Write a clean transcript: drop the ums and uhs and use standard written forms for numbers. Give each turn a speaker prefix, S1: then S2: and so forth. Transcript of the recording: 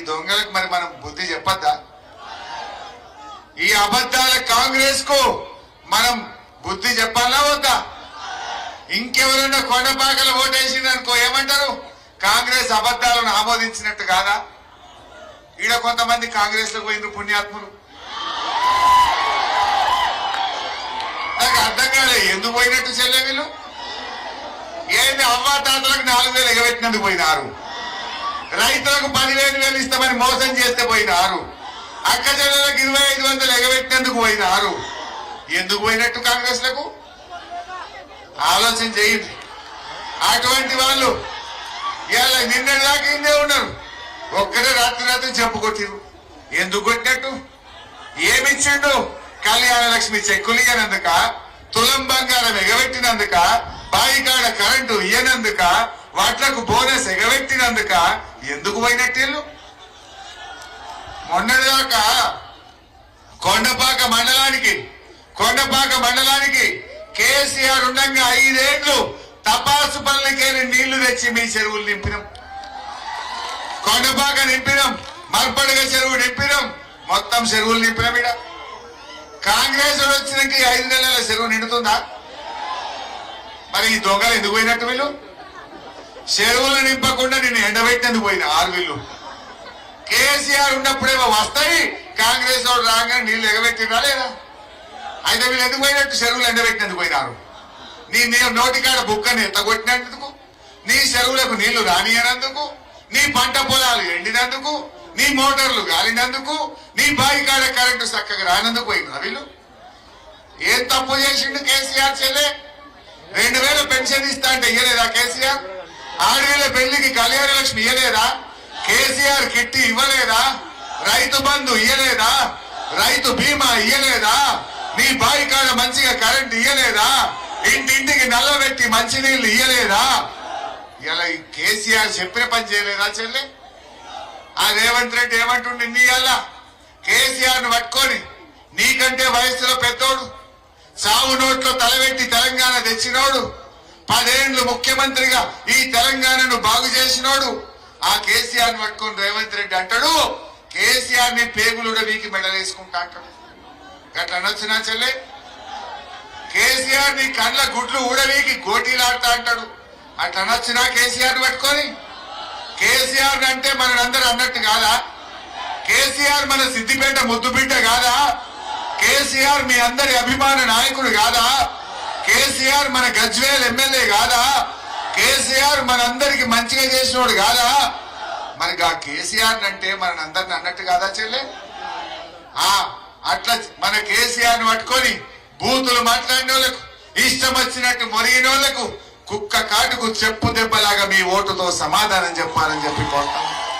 S1: దొంగలకు మరి మనం బుద్ధి చెప్పద్దా? ఈ అబద్ధాల కాంగ్రెస్ కు మనం బుద్ధి చెప్పాలా వద్దా? ఇంకెవరైనా కొండపాకలు ఓటేసిందనుకో ఏమంటారు? కాంగ్రెస్ అబద్ధాలను ఆమోదించినట్టు కాదా? ఈడ కొంతమంది కాంగ్రెస్ లో పోయిన పుణ్యాత్ములు నాకు అర్థం కాలే ఎందుకు పోయినట్టు చెల్లె వీళ్ళు. ఏంది అవ్వా తాతలకు 4,000 ఎగబెట్టినందుకు పోయినారు, రైతులకు 10,000 ఇస్తామని మోసం చేస్తే పోయినారు, అక్క చెల్లెలకు 2,500 ఎగబెట్టినందుకు పోయినారు. ఎందుకు పోయినట్టు కాంగ్రెస్ లకు ఆలోచన చేయండి. అటువంటి వాళ్ళు ఇవాళ నిన్నటి దాకా ఇందే ఉన్నారు, ఒక్కడే రాత్రి చెప్పుకొట్టిరు. ఎందుకు కొట్టినట్టు? ఏమిచ్చిండు? కళ్యాణ లక్ష్మి చెక్కులు ఇయ్యనందుక, తులం బంగారం ఎగబెట్టినందుక, బాయికాడ కరెంటు ఇయ్యనందుక, వాట్లకు బోనస్ ఎగబెట్టినందుక ఎందుకు పోయినట్టు? మొన్నటిదాకా కొండపాక మండలానికి కేసీఆర్ ఉండగా 5 ఏళ్లు తపాసు పనులకేని నీళ్లు తెచ్చి మీ చెరువులు నింపినాం, కొండపాక నింపినాం, మర్పడగ చెరువు నింపినాం, మొత్తం చెరువులు నింపినాం. ఇడ కాంగ్రెస్ వచ్చినాక 5 నెలల చెరువు నిండుతుందా? మరి ఈ దొంగలు ఎందుకు పోయినట్టు? వీళ్ళు చెరువులు నింపకుండా నేను ఎండబెట్టినందుకు పోయిన 6 వీళ్ళు. కేసీఆర్ ఉన్నప్పుడేమో వస్తాయి, కాంగ్రెస్ వాడు రాగానే నీళ్లు ఎగబెట్టినా లేదా? అయితే వీళ్ళు ఎందుకు పోయినట్టు? చెరువులు ఎండబెట్టినందుకు పోయినారు. నీ నోటికాడ బుక్కని ఎత్తగొట్టినందుకు, నీ చెరువులకు నీళ్లు రానియనందుకు, నీ పంట పొలాలు ఎండినందుకు, నీ మోటార్లు గాలినందుకు, నీ బాయికాడ కరెంటు చక్కగా రానందుకు పోయినారు వీళ్ళు. ఏం తప్పు చేసిండు కేసీఆర్? చెల్లె 2,000 పెన్షన్ ఇస్తా అంటే ఇయ్యలేదా కేసీఆర్? 6,000 పెళ్లికి కళ్యాణ లక్ష్మి ఇయ్యలేదా? కేసీఆర్ కిట్టి ఇవ్వలేదా? రైతు బంధు ఇయ్యలేదా? రైతు బీమా ఇయ్యలేదా? నీ బాయికాడ మంచిగా కరెంట్ ఇయ్యలేదా? ఇంటింటికి నల్లబెట్టి మంచినీళ్లు ఇయ్యలేదా? ఇలా కేసీఆర్ చెప్పిన పని చేయలేదా చెల్లె? ఆ రేవంత్ రెడ్డి ఏమంటుండే? నీ అలా కేసీఆర్ ను పట్టుకొని, నీకంటే వయసులో పెద్దోడు, సావు నోట్లో తలబెట్టి తెలంగాణ తెచ్చినోడు, 10 ఏళ్లు ముఖ్యమంత్రిగా ఈ తెలంగాణను బాగు చేసినోడు, ఆ కేసీఆర్ ను పట్టుకొని రేవంత్ రెడ్డి అంటాడు కేసీఆర్ ని పేగులుడ వీకి మెడలేసుకుంటా అంటాడు. గట్లా అనొచ్చునా చెల్లె? కేసీఆర్ ని కండ్ల గుడ్లు ఊడవీకి గోటీలాడుతా అంటాడు. అట్లా అనొచ్చునా కేసీఆర్ ని పట్టుకొని? కేసీఆర్ అంటే మనందరూ అన్నట్టు కాదా? కేసీఆర్ మన సిద్దిపేట ముద్దు బిడ్డ కాదా? కేసీఆర్ మీ అందరి అభిమాన నాయకుడు కాదా? కేసీఆర్ మన గజ్వేల్ ఎమ్మెల్యే కాదా? కేసీఆర్ మనందరికి మంచిగా చేసినోడు కాదా? మరి ఆ కేసీఆర్ అంటే మనందరిని అన్నట్టు కాదా చెల్లె? అట్లా మన కేసీఆర్ ని పట్టుకొని బూతులు మాట్లాడిన వాళ్ళకు, ఇష్టం వచ్చినట్టు మొరిగిన వాళ్ళకు కుక్క కాటుకు చెప్పు దెబ్బలాగా మీ ఓటుతో సమాధానం చెప్పాలని చెప్పి కోరుతాను.